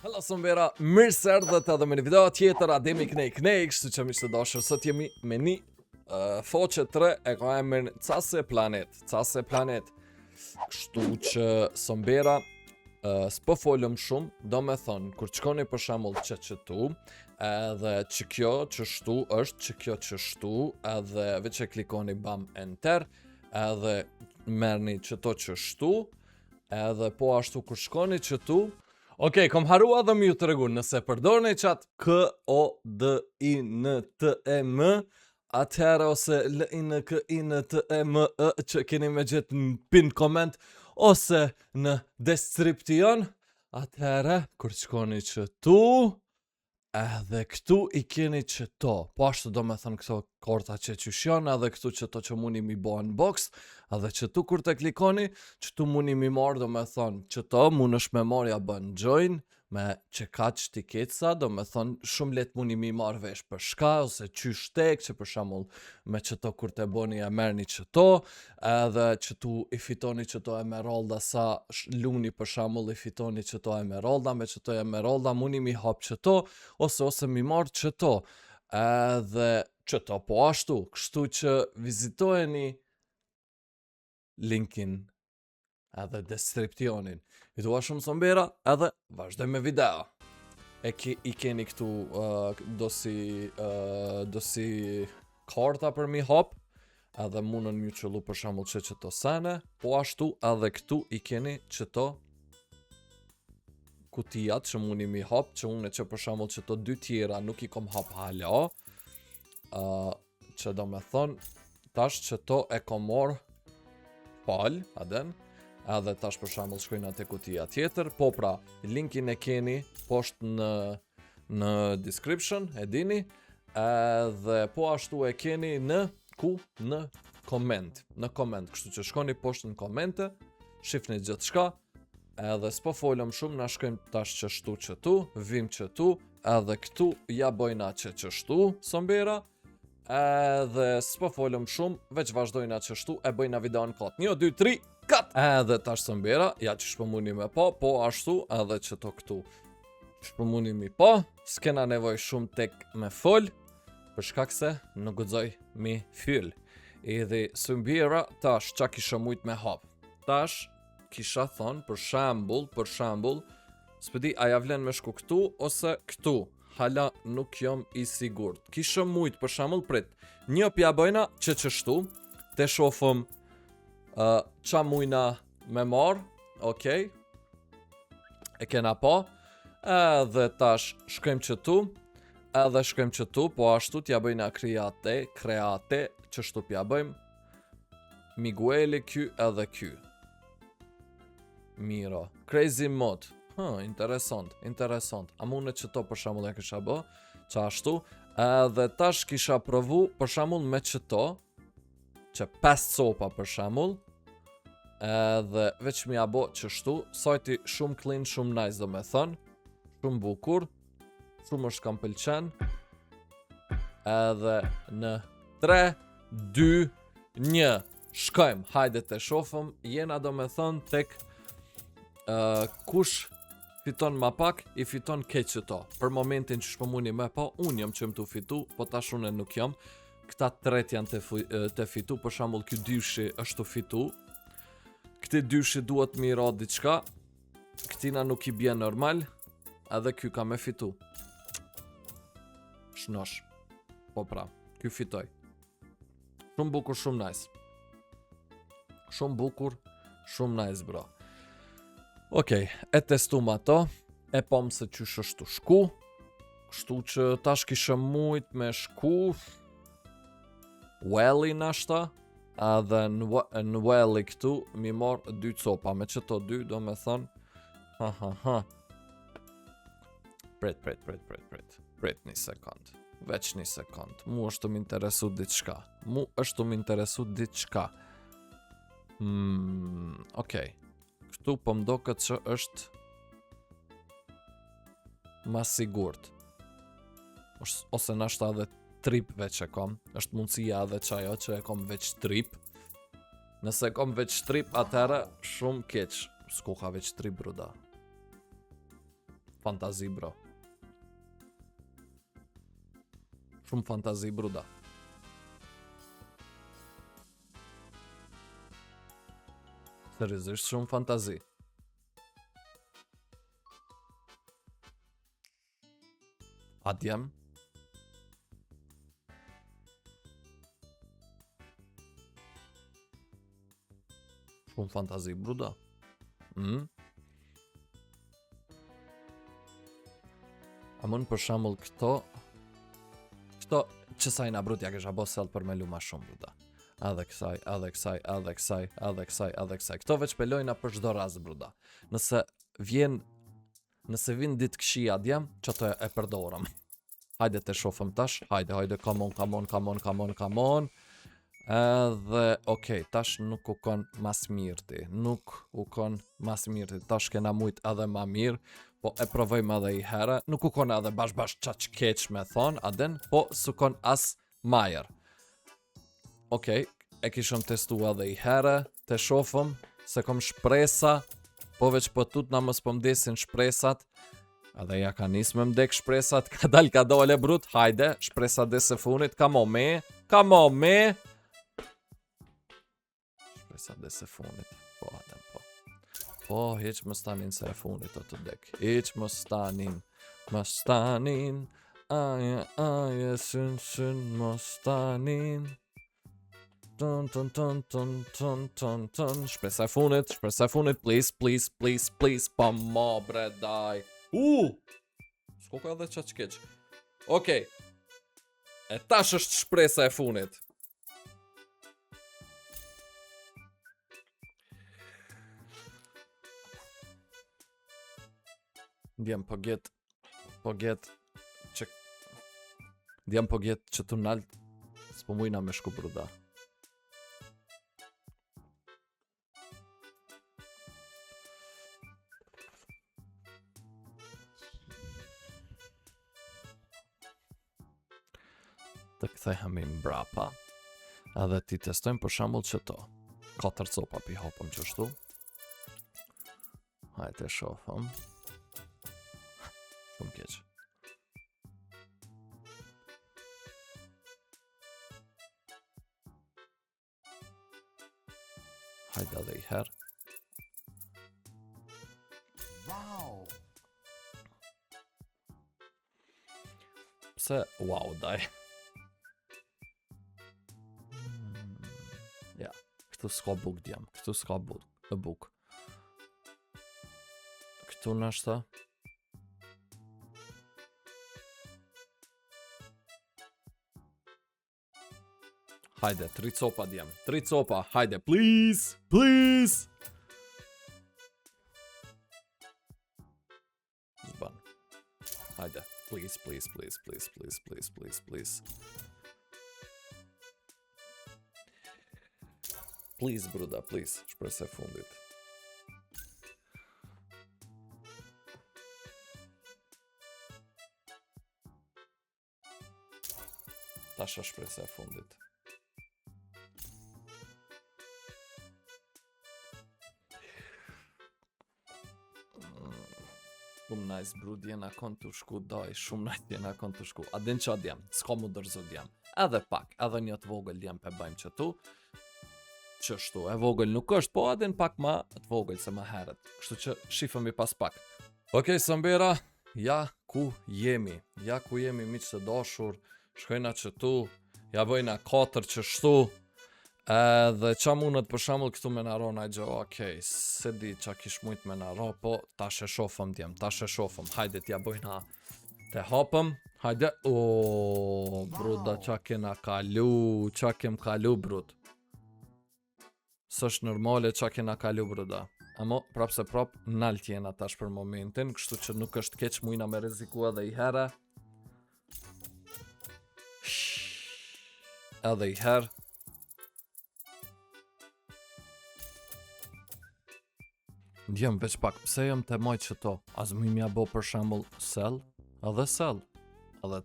Hello Sombera, mirë se erdhët edhe me një video tjetër, Ademi Knej, kështu që miqtë të dashur, sot jemi me një foqe 3 e ka emrin Case Planet. Kështu që Sombera s'po folëm shumë, do me thonë, kur të shkoni për shembull qëtu, edhe që kjo qështu është, që kjo qështu, edhe veç e klikoni bam enter, edhe merrni qëto qështu, edhe po ashtu kur shkoni qëtu. Okej, kom harua dhe më ju të regu, nëse përdorni qatë KODINTEM, atëherë ose LINKINTEM që keni me gjithë në pin comment, ose në description, atëherë kur shkoni qëtu, edhe këtu i keni qëto. Po ashtu do me thënë këto korta që qyshion, edhe këtu qëto që muni mi bo unbox, edhe qëtu kur të klikoni, qëtu muni mi marrë do me thënë qëto, mund është memoria bën join, me që ka qëtikeca, do me thënë shumë let muni mi marrë vesh për shka, ose qysh tek, që për shamull me qëto kur të boni e merni qëto, edhe qëtu i fitoni qëto emeralda sa luni për shamull i fitoni qëto emeralda, me qëto emeralda muni mi hap qëto, ose mi marrë qëto, edhe qëto po ashtu, kështu që vizitojeni linkin edhe descriptionin. I thua shumë Sombera, edhe vazhdoj me video. I keni këtu dosi karta për mi hap, edhe mundën mju qëllu për shembull qëto sene, po ashtu edhe këtu i keni qëto kutijat që mundi mi hap, që unë që për shembull qëto dy tjera nuk i kom hap hala, që do me thonë, tash qëto e kom marrë pal, aden, edhe tash për shembull shkojnë atë kutija tjetër, po pra, linkin e keni poshtë në description, e dini, edhe po ashtu e keni në koment, kështu që shkoni poshtë në komente, shifni gjithë shka, edhe s'po folëm shumë, na shkojmë tash qështu, vim qëtu, edhe këtu ja bojna qështu, Sombera, edhe s'po folëm shumë, veç vazhdojna qështu, e bëjna videon kot. 1, 2, 3, kat! Edhe tash Sombera, ja që shpëmuni me po ashtu, edhe qëto këtu. Shpëmuni mi po, s'kena nevoj shumë tek me fol, për shkak se nuk guxoj mi fyll. Edhe Sombera, tash qa kisha mujt me hap. Tash kisha thonë, për shambull, s'pëdi aja vlen me shku këtu, ose këtu. Hala nuk jom i sigurt. Kisha mujt për shambull prit. Një pja bëjna që qështu, te shofëm qa mujna me marë, okej, e kena po, edhe tash shkojmë qëtu, po ashtu t'ja bëjna kreate, qështu pja bëjmë, Migueli ky edhe ky. Miro, crazy mod. Interesant. A mune qëto për shamull e kisha bë, që ashtu, edhe tash kisha provu për shamull me qëto, që 5 copa për shamull, edhe veç mi a bë qështu, sajti shumë clean, shumë nice do me thënë, shumë bukur, shumë është kam pëlqen, edhe në 3, 2, 1, shkojmë, hajde të shofëm, jena do me thënë tek kush fiton ma pak, i fiton keq qëto. Për momentin që shpëmuni me po, unë jam që më të fitu, po tash unë nuk jam. Këta 3 janë të fitu, për shambull kjo dyshi është të fitu. Këti dyshi duhet mi ra diçka, këtina nuk i bje normal, edhe kjo ka me fitu. Shnosh. Po pra, kjo fitoj. Shumë bukur, shumë nice. Shumë bukur, shumë nice, bro. Okej, e testum ato, e pom se qysh është të shku, kështu që tash kisha mujt me shku, Welli nashta, edhe në Welli këtu, mi marrë 2 copa, me qëto 2 do me thonë, Pret një sekund, veç një sekund, mu është të m'interesu diçka, okej. Këtu po mdo këtë që është ma sigurt. Ose nashta edhe trip veç e kom. është mundësia edhe qajo që e kom veç trip. Nëse kom veç trip, atëherë shumë keq. S'ku ka veç trip, bruda. fantazi, bro. Shumë fantazi, bruda. Seriozisht shumë fantazi. A djem? Shumë fantazi, bruda. A mund për shembull këto që sajna brutja kisha bo sell për me lu ma shumë, bruda. Edhe kësaj. Këto veç pelojna për çdo rast, bruda. Nëse vjen ditë këshia djem, që të e përdorëm. Hajde të shofëm tash, hajde, come on. Edhe, okej, tash nuk u kon mas mirti, tash kena mujt edhe ma mirë, po e provojmë edhe i herë, nuk u kon edhe bash qaq keq me thon, aden, po su kon as majer. Okej, e kishëm testu edhe i herë, të shofëm, se kom shpresa, po veç po tut na mos po mdesin shpresat, edhe ja ka nis me mdek shpresat, ka dale brut, hajde, shpresat dhe se funit, come on me. Shpresat dhe se funit, po adem, po. Po, hiq më stanin se e funit o të dek, hiq më stanin, aje, syn, më stanin. Ton. Shpresa e funit, please, pa ma bre, daj. S'ko ka edhe qaç keq. Okej. E tash është shpresa e funit. Ndjem po get që tu nalt s'po mujna me shku, bruda. Të kthehemi mbrapa. Edhe ti testojmë për shembull që to. 4 copa pi hopëm qështu. Hajde shofëm. Shumë keq. Hajde edhe i herë. Wow. Pse wow, daj. Ja, këtu s'ka buk djem, këtu s'ka buk. Këtu nashta. Hajde, 3 copa djem, 3 copa, hajde, please. Zban. Hajde, please. Please, bruda, please, shpresë e fundit. Tash është shpresë e fundit. Shumë nice, brud, jena kon të shku, daj, shumë nice jena kon të shku. Adin që adjem, s'ka mu dërzu djem. Edhe pak, edhe një të vogël djem pe bajmë që tu. Qështu, e vogël nuk është, po adin pak ma të vogël se ma heret. Kështu që shifëm i pas pak. Okej, sëmbera, ja ku jemi miqë të dashur, shkojna që tu, ja bëjna 4 qështu. Dhe qa mundet për shembull këtu me naro na gjo, okej, se di qa kish mujt me naro, po tash e shofëm djem, hajde t'ja bojna te hapëm, hajde, bruda qa kena kalu, qa kem kalu, brud. S'është normale qa kena kalu, bruda. Amo, prap se prap, nalt jena tash për momentin, kështu që nuk është keq mujna me rezikua dhe i herë. Edhe i herë. Ndjem veç pak, pse jam të majt që to? As më mja bo për shembull sell, edhe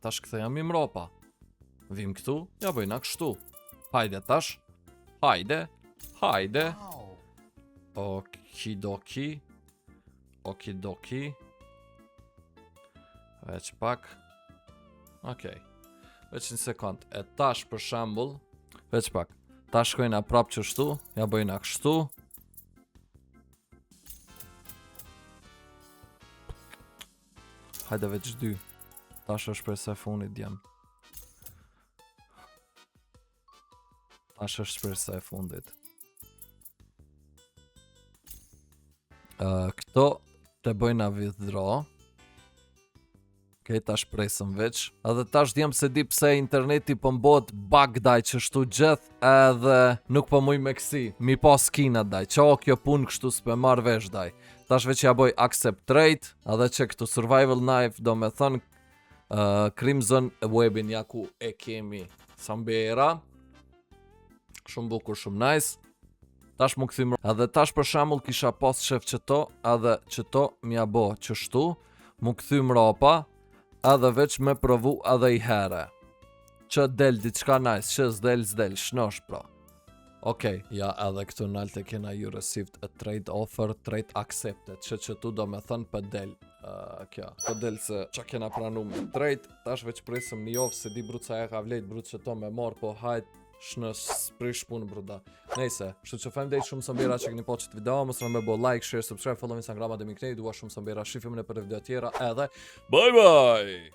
tash kthejam i mropa. Vim këtu, ja bëjna kështu. Hajde tash, hajde. Okidoki. Veç pak. Okej. Veç një sekund. E tash për shembull, veç pak. Tash shkojna prap qështu, ja bëjna kështu. Hajde veç 2. Tash është shpresa e fundit djem. Tash është shpresa e fundit. Këto të bëjna withdraw. Okej, tash presëm veç. Edhe tash djem se di pse interneti po mbot bug daj qështu gjithë edhe nuk po muj me kësi. Mi pa skinat daj. Qa kjo pun kështu s'pe marr vesh daj. Tash veç ja boj accept trade, edhe që këtu survival knife do me thënë Crimson Webin ja ku e kemi Sambera. Shumë bukur, shumë nice. Tash mu këthim. Edhe tash për shembull kisha pas shef qëto, edhe qëto m'ja bo qështu, mu këthim rapa, edhe veç me provu edhe i here. Që del diçka nice, që s'del, shnosh pra. Okej, ja edhe këtu nalte kena you received a trade offer, trade accepted, që tu do me thënë për del. Kja, për del se që kena pranu me trade, tash veç presëm një ofë se di brut sa e ka vlejt brut që to me marë, po hajt shnës prish punë bruda. Nejse, shtu që fem dejt shumë sëmbera që këni po qëtë video, mësë në me bo like, share, subscribe, follow Instagram dhe miknej, dua shumë sëmbera, shifim në për video tjera edhe bye bye!